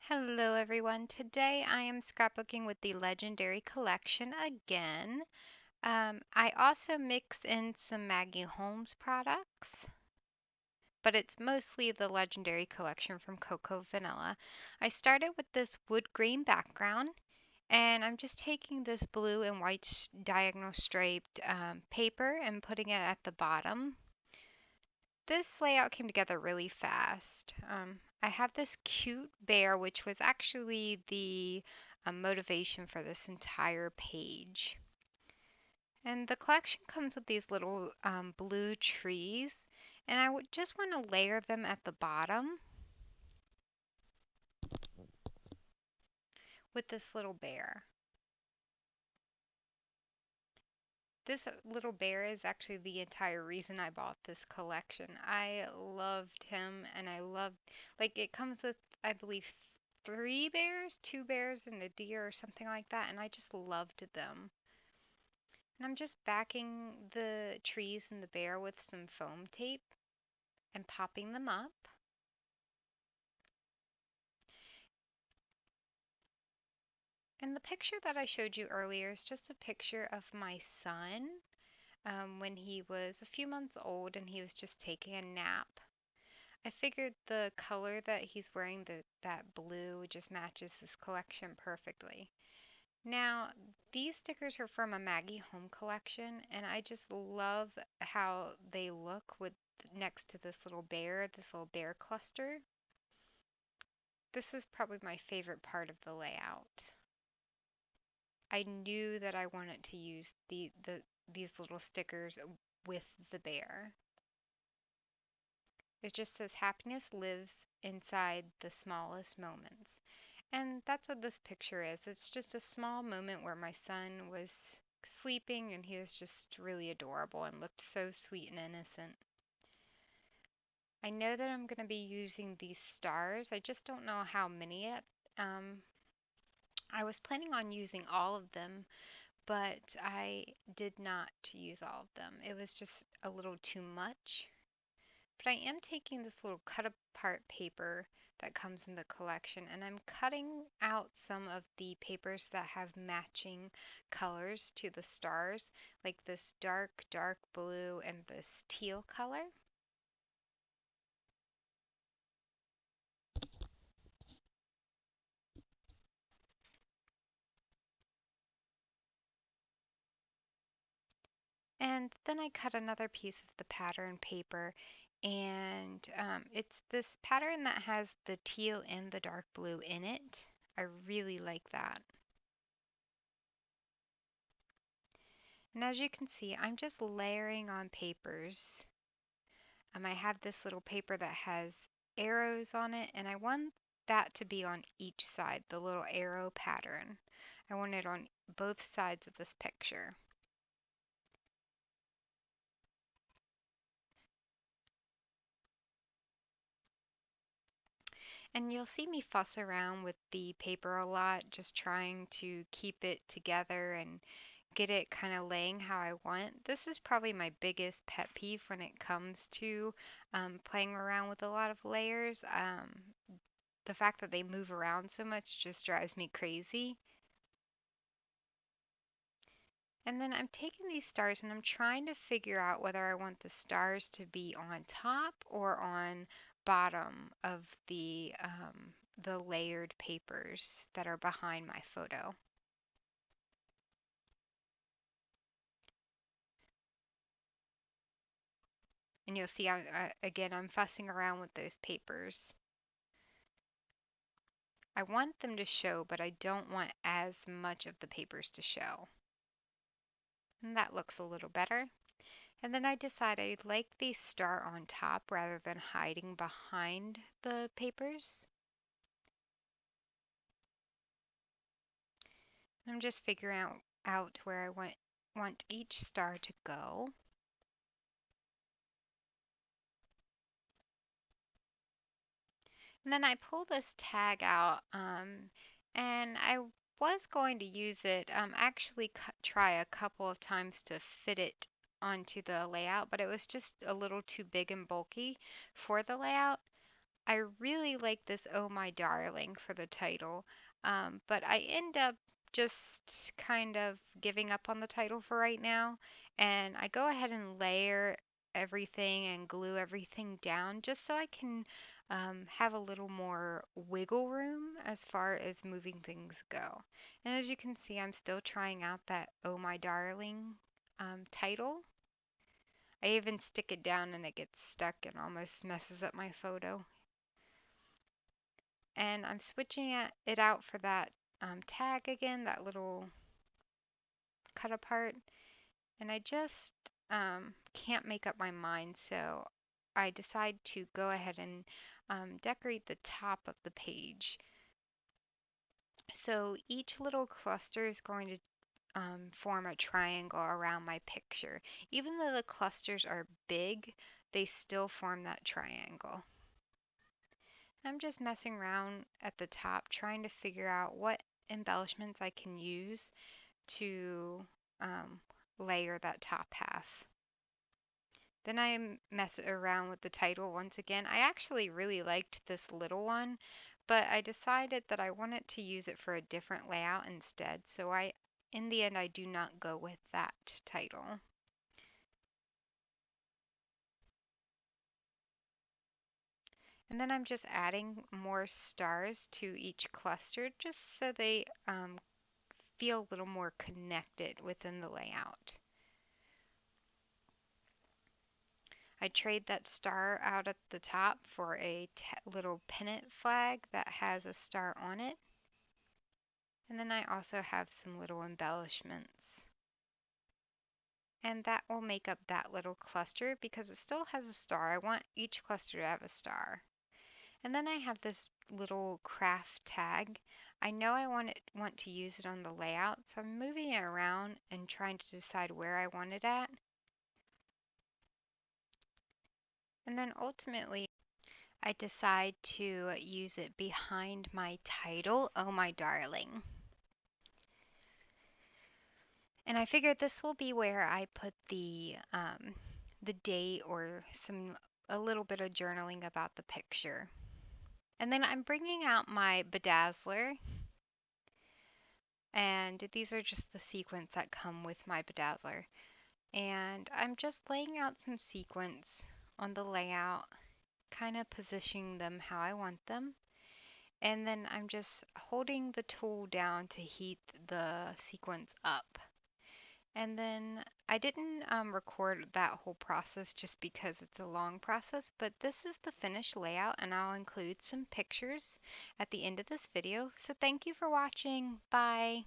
Hello everyone. Today I am scrapbooking with the Legendary Collection again. I also mix in some Maggie Holmes products, but it's mostly the Legendary Collection from Cocoa Vanilla. I started with this wood grain background, and I'm just taking this blue and white diagonal striped paper and putting it at the bottom. This layout came together really fast. I have this cute bear, which was actually the motivation for this entire page. And the collection comes with these little blue trees, and I would just want to layer them at the bottom with this little bear. This little bear is actually the entire reason I bought this collection. I loved him and I loved, like, it comes with, I believe, three bears, two bears and a deer or something like that, and I just loved them. And I'm just backing the trees and the bear with some foam tape and popping them up. And the picture that I showed you earlier is just a picture of my son when he was a few months old and he was just taking a nap. I figured the color that he's wearing, that blue, just matches this collection perfectly. Now, these stickers are from a Maggie Home collection, and I just love how they look with next to this little bear cluster. This is probably my favorite part of the layout. I knew that I wanted to use these little stickers with the bear. It just says happiness lives inside the smallest moments. And that's what this picture is. It's just a small moment where my son was sleeping and he was just really adorable and looked so sweet and innocent. I know that I'm going to be using these stars. I just don't know how many yet. Um, I was planning on using all of them, but I did not use all of them. It was just a little too much. But I am taking this little cut apart paper that comes in the collection and I'm cutting out some of the papers that have matching colors to the stars, like this dark blue and this teal color. And then I cut another piece of the pattern paper, and it's this pattern that has the teal and the dark blue in it. I really like that. And as you can see, I'm just layering on papers. I have this little paper that has arrows on it, and I want that to be on each side, the little arrow pattern. I want it on both sides of this picture. And you'll see me fuss around with the paper a lot, just trying to keep it together and get it kind of laying how I want. This is probably my biggest pet peeve when it comes to playing around with a lot of layers. The fact that they move around so much just drives me crazy. And then I'm taking these stars and I'm trying to figure out whether I want the stars to be on top or on bottom of the layered papers that are behind my photo. And you'll see, again, I'm fussing around with those papers. I want them to show, but I don't want as much of the papers to show. And that looks a little better. And then I decided I'd like the star on top rather than hiding behind the papers. I'm just figuring out where I want each star to go. And then I pull this tag out, and I was going to use it, actually try a couple of times to fit it onto the layout, but it was just a little too big and bulky for the layout. I really like this Oh My Darling for the title, but I end up just kind of giving up on the title for right now. And I go ahead and layer everything and glue everything down just so I can have a little more wiggle room as far as moving things go. And as you can see, I'm still trying out that Oh My Darling title. I even stick it down and it gets stuck and almost messes up my photo. And I'm switching it out for that tag again, that little cut apart. And I just can't make up my mind, so I decide to go ahead and decorate the top of the page. So each little cluster is going to form a triangle around my picture. Even though the clusters are big, they still form that triangle. I'm just messing around at the top trying to figure out what embellishments I can use to um, layer that top half. Then I mess around with the title once again. I actually really liked this little one, but I decided that I wanted to use it for a different layout instead. So in the end, I do not go with that title. And then I'm just adding more stars to each cluster just so they feel a little more connected within the layout. I trade that star out at the top for a little pennant flag that has a star on it. And then I also have some little embellishments. And that will make up that little cluster because it still has a star. I want each cluster to have a star. And then I have this little craft tag. I know I want to use it on the layout, so I'm moving it around and trying to decide where I want it at. And then ultimately, I decide to use it behind my title, Oh My Darling. And I figured this will be where I put the date or a little bit of journaling about the picture. And then I'm bringing out my bedazzler, and these are just the sequins that come with my bedazzler. And I'm just laying out some sequins on the layout, kind of positioning them how I want them. And then I'm just holding the tool down to heat the sequence up. And then I didn't record that whole process just because it's a long process, but this is the finished layout and I'll include some pictures at the end of this video. So thank you for watching. Bye.